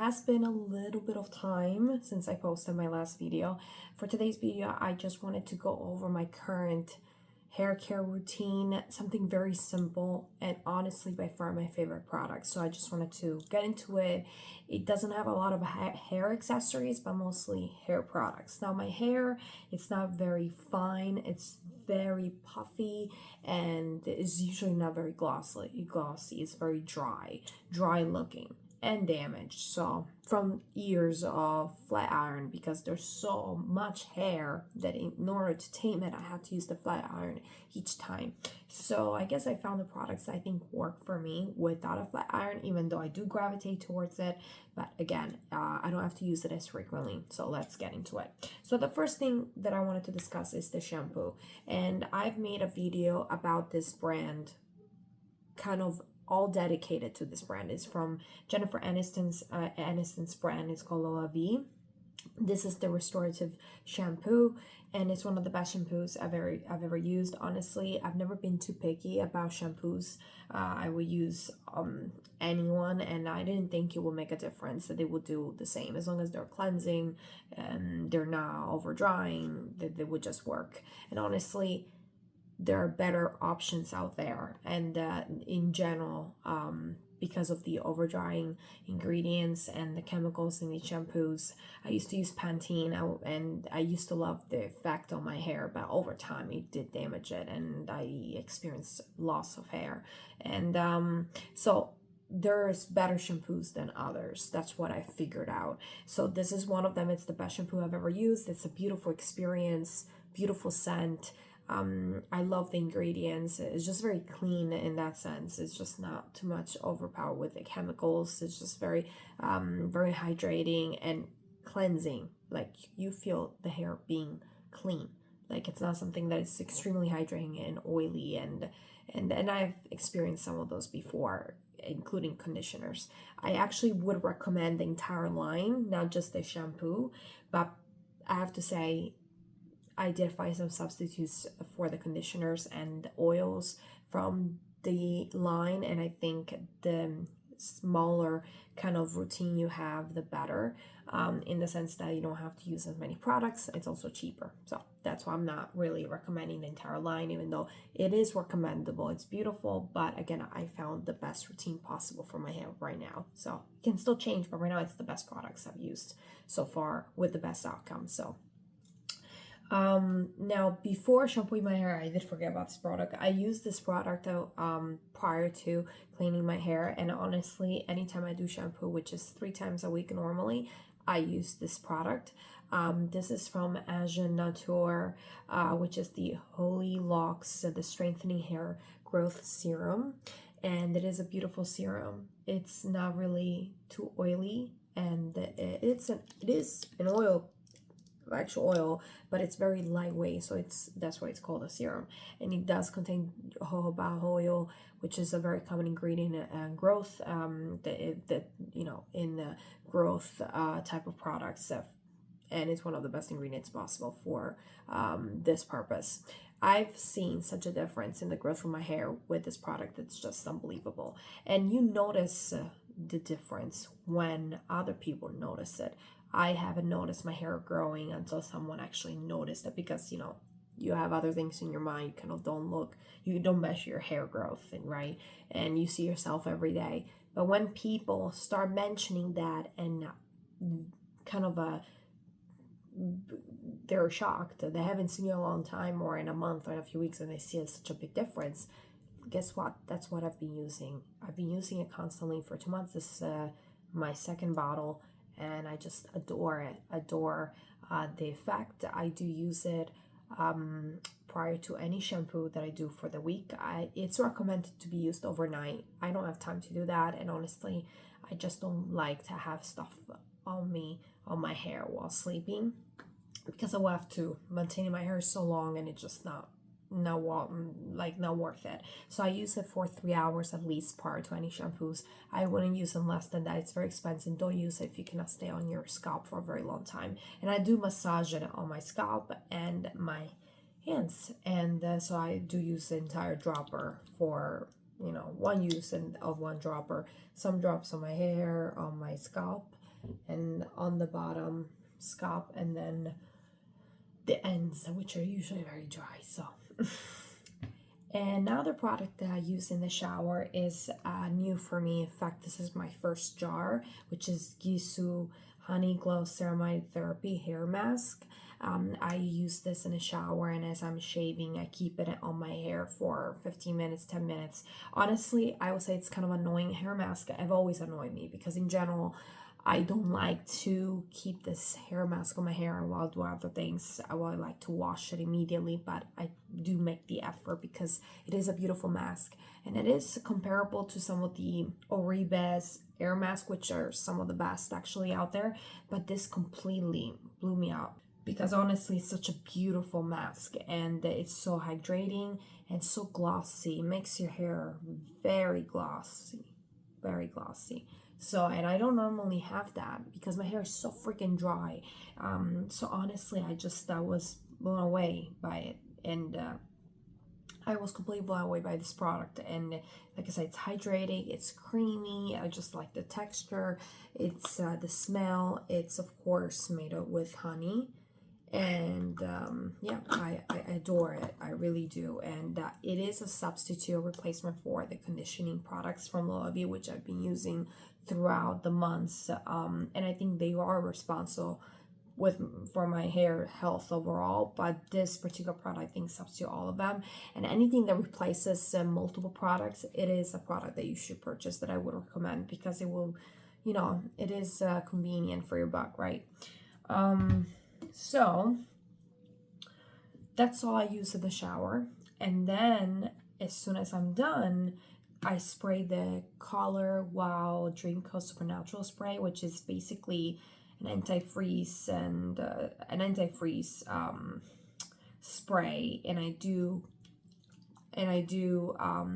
has been a little bit of time since I posted my last video. For today's video, I just wanted to go over my current hair care routine, something very simple and honestly by far my favorite product. So I just wanted to get into it. It doesn't have a lot of hair accessories, but mostly hair products. Now my hair, it's not very fine. It's very puffy and is usually not very glossy. It's very dry looking and damaged. So from years of flat iron, because there's so much hair that in order to tame it, I had to use the flat iron each time. So I guess I found the products that I think work for me without a flat iron, even though I do gravitate towards it. But again, I don't have to use it as frequently. So let's get into it. So the first thing that I wanted to discuss is the shampoo. And I've made a video about this brand, kind of all dedicated to this brand. Is from Jennifer Aniston's brand. It's called OLV. This is the restorative shampoo, and it's one of the best shampoos I've ever used. Honestly, I've never been too picky about shampoos. I would use anyone, and I didn't think it would make a difference, that they would do the same as long as they're cleansing and they're not over drying, that they would just work. And honestly, there are better options out there, and in general, because of the over drying ingredients and the chemicals in these shampoos, I used to use Pantene, and I used to love the effect on my hair, but over time it did damage it and I experienced loss of hair. And so there's better shampoos than others. That's what I figured out. So this is one of them. It's the best shampoo I've ever used. It's a beautiful experience, beautiful scent. I love the ingredients. It's just very clean in that sense. It's just not too much overpowered with the chemicals. It's just very hydrating and cleansing. Like, you feel the hair being clean. Like, it's not something that is extremely hydrating and oily, and I've experienced some of those before, including conditioners. I actually would recommend the entire line, not just the shampoo, but I have to say, I did find some substitutes for the conditioners and the oils from the line, and I think the smaller kind of routine you have, the better, in the sense that you don't have to use as many products. It's also cheaper. So that's why I'm not really recommending the entire line, even though it is recommendable. It's beautiful, but again, I found the best routine possible for my hair right now. So it can still change, but right now it's the best products I've used so far with the best outcome. So now before shampooing my hair, I did forget about this product. I used this product prior to cleaning my hair, and honestly, anytime I do shampoo, which is 3 times a week normally, I use this product. This is from Agent Nature, which is the Holy Locks, the strengthening hair growth serum, and it is a beautiful serum. It's not really too oily, and it is an oil, actual oil, but it's very lightweight, so that's why it's called a serum. And it does contain jojoba oil, which is a very common ingredient in growth, that you know, in the growth type of products, and it's one of the best ingredients possible for this purpose. I've seen such a difference in the growth of my hair with this product. It's just unbelievable, and you notice the difference when other people notice it. I haven't noticed my hair growing until someone actually noticed it, because you know, you have other things in your mind. You kind of you don't measure your hair growth, right? And you see yourself every day. But when people start mentioning that, and kind of they're shocked, they haven't seen you in a long time, or in a month or in a few weeks, and they see such a big difference, guess what? That's what I've been using. I've been using it constantly for 2 months. This is my second bottle, and I just adore it. Adore the effect. I do use it prior to any shampoo that I do for the week. It's recommended to be used overnight. I don't have time to do that, and honestly, I just don't like to have stuff on my hair while sleeping, because I will have to maintain my hair so long, and it's just not worth it. So I use it for 3 hours at least prior to any shampoos. I wouldn't use them less than that. It's very expensive. Don't use it if you cannot stay on your scalp for a very long time. And I do massage it on my scalp and my hands, and so I do use the entire dropper for, you know, one use of one dropper. Some drops on my hair, on my scalp, and on the bottom scalp, and then the ends, which are usually very dry. So and another product that I use in the shower is new for me. In fact, this is my first jar, which is Gisou Honey Glow Ceramide Therapy Hair Mask. I use this in the shower, and as I'm shaving, I keep it on my hair for 15 minutes, 10 minutes. Honestly, I would say it's kind of annoying hair mask. I've always annoyed me because in general, I don't like to keep this hair mask on my hair while I do other things. I would like to wash it immediately, but I do make the effort because it is a beautiful mask. And it is comparable to some of the Oribes air mask, which are some of the best actually out there. But this completely blew me out because honestly, it's such a beautiful mask and it's so hydrating and so glossy. It makes your hair very glossy, very glossy. So, and I don't normally have that because my hair is so freaking dry. So honestly, I was blown away by it. And I was completely blown away by this product. And like I said, it's hydrating, it's creamy. I just like the texture. It's the smell. It's of course made with honey. And yeah, I adore it. I really do. And it is a substitute replacement for the conditioning products from LOEWE, which I've been using throughout the months. And I think they are responsible for my hair health overall, but this particular product I think substitute all of them. And anything that replaces multiple products, it is a product that you should purchase, that I would recommend, because it will, you know, it is convenient for your buck, right? So that's all I use in the shower. And then as soon as I'm done, I spray the Color Wow Dream Coat Supernatural spray, which is basically an antifreeze and spray. And I do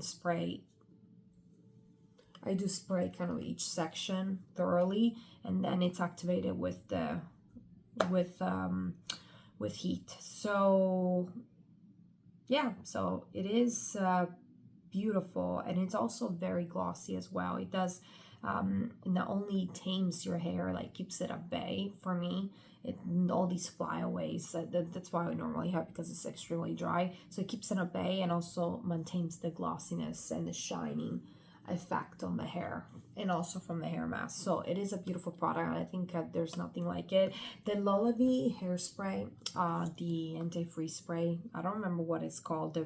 spray kind of each section thoroughly, and then it's activated with heat. So yeah, so it is beautiful, and it's also very glossy as well. It does not only tames your hair, like keeps it at bay for me. All these flyaways, that's why I normally have, because it's extremely dry. So it keeps it at bay and also maintains the glossiness and the shining effect on the hair, and also from the hair mask. So it is a beautiful product. I think there's nothing like it. The LOEWE hairspray, the anti-freeze spray, I don't remember what it's called, the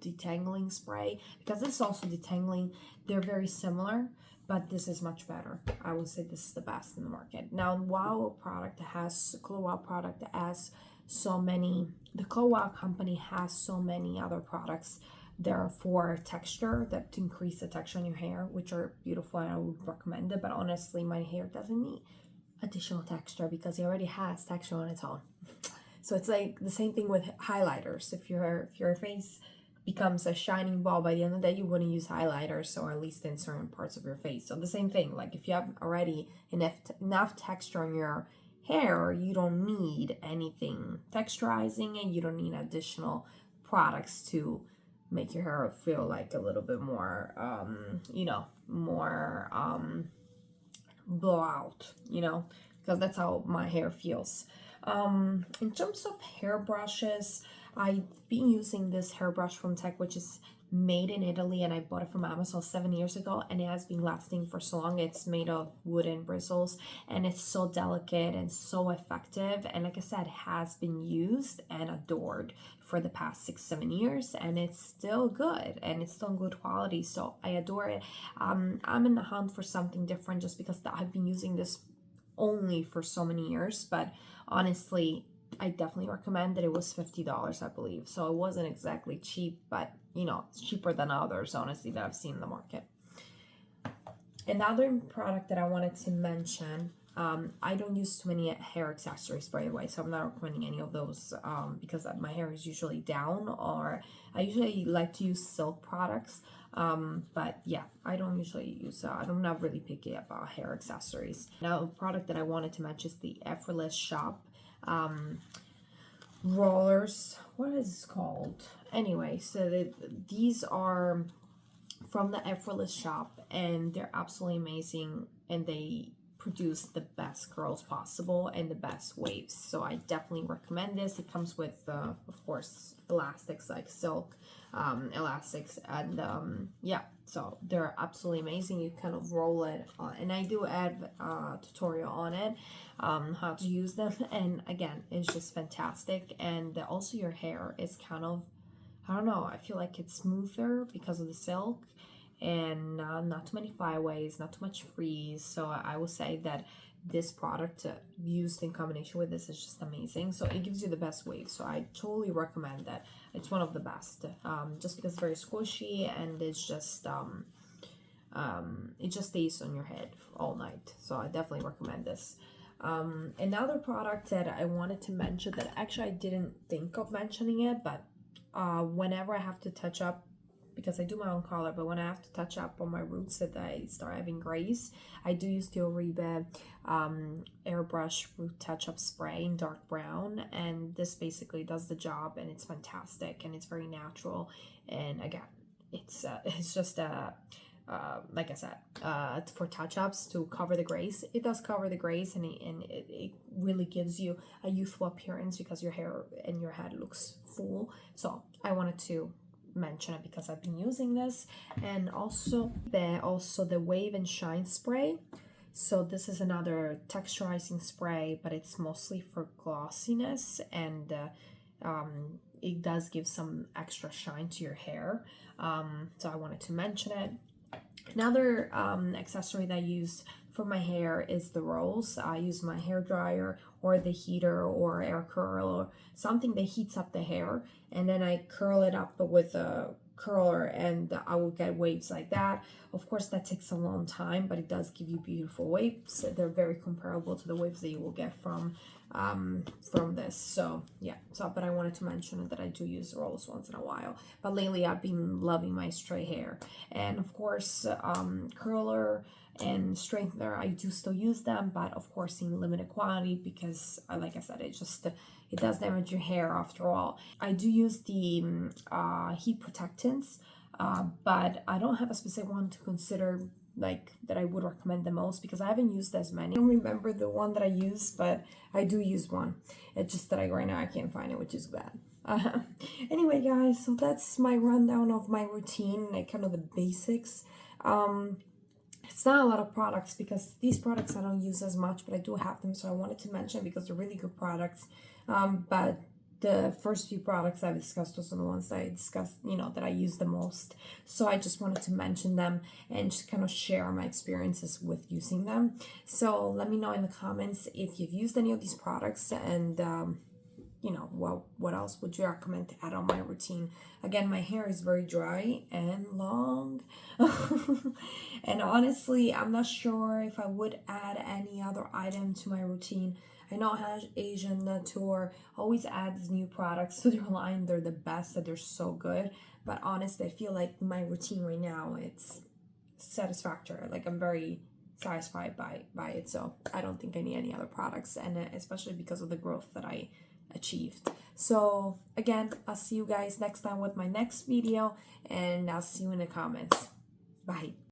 detangling spray, because it's also detangling. They're very similar, but this is much better. I would say this is the best in the market. Now, Color Wow product has so many, the Color Wow company has so many other products there for texture, that to increase the texture on your hair, which are beautiful, and I would recommend it. But honestly, my hair doesn't need additional texture because it already has texture on its own. So it's like the same thing with highlighters. If your face becomes a shining ball by the end of the day, you want to use highlighters, or at least in certain parts of your face. So the same thing, like if you have already enough texture on your hair, you don't need anything texturizing, and you don't need additional products to make your hair feel like a little bit more, more blowout, because that's how my hair feels. In terms of hair brushes, I've been using this hairbrush from Tech, which is made in Italy, and I bought it from Amazon 7 years ago, and it has been lasting for so long. It's made of wooden bristles, and it's so delicate and so effective, and like I said, has been used and adored for the past 6-7 years, and it's still good, and it's still good quality, so I adore it. I'm in the hunt for something different, just because I've been using this only for so many years, but honestly, I definitely recommend it. It was $50, I believe, so it wasn't exactly cheap, but it's cheaper than others, honestly, that I've seen in the market. Another product that I wanted to mention, I don't use too many hair accessories, by the way, so I'm not recommending any of those because my hair is usually down, or I usually like to use silk products, but yeah, I don't usually use, I'm not really picky about hair accessories. Now, a product that I wanted to mention is the Effortless Shop rollers. What is this called? Anyway, so these are from the Effortless Shop, and they're absolutely amazing, and they produce the best curls possible and the best waves. So I definitely recommend this. It comes with of course elastics like silk elastics, and yeah, so they're absolutely amazing. You kind of roll it on, and I do add a tutorial on it, how to use them, and again, it's just fantastic. And also your hair is kind of, I don't know, I feel like it's smoother because of the silk, and not too many flyaways, not too much freeze. So I will say that this product used in combination with this is just amazing. So it gives you the best wave. So I totally recommend that. It's one of the best, just because it's very squishy, and it's just it just stays on your head all night. So I definitely recommend this. Another product that I wanted to mention that actually I didn't think of mentioning it, but whenever I have to touch up, because I do my own color, but when I have to touch up on my roots that I start having grays, I do use the Oribe airbrush root touch-up spray in dark brown, and this basically does the job, and it's fantastic, and it's very natural. And again, it's just a like I said, for touch-ups to cover the grays. It does cover the grays, and it really gives you a youthful appearance because your hair and your head looks full. So I wanted to mention it because I've been using this. And also the Wave and Shine spray. So this is another texturizing spray, but it's mostly for glossiness, and it does give some extra shine to your hair. So I wanted to mention it. Another accessory that I use for my hair is the rolls. I use my hair dryer or the heater or air curl or something that heats up the hair, and then I curl it up with a curler, and I will get waves like that. Of course, that takes a long time, but it does give you beautiful waves. They're very comparable to the waves that you will get from this. So yeah, but I wanted to mention that I do use rolls once in a while, but lately I've been loving my straight hair. And of course, curler and straightener, I do still use them, but of course in limited quantity, because like I said, it does damage your hair after all. I do use the heat protectants, but I don't have a specific one to consider like that I would recommend the most, because I haven't used as many. I don't remember the one that I use, but I do use one. It's just that right now I can't find it, which is bad. Anyway, guys, so that's my rundown of my routine, like kind of the basics. It's not a lot of products because these products I don't use as much, but I do have them, so I wanted to mention because they're really good products. But the first few products I've discussed are the ones that I discussed, that I use the most. So I just wanted to mention them and just kind of share my experiences with using them. So let me know in the comments if you've used any of these products, and what else would you recommend to add on my routine? Again, my hair is very dry and long. And honestly, I'm not sure if I would add any other item to my routine. I know Asian Tour always adds new products to their line. They're the best, that they're so good. But honestly, I feel like my routine right now, it's satisfactory. Like I'm very satisfied by it. So I don't think I need any other products, and especially because of the growth that I achieved. So again, I'll see you guys next time with my next video, and I'll see you in the comments. Bye.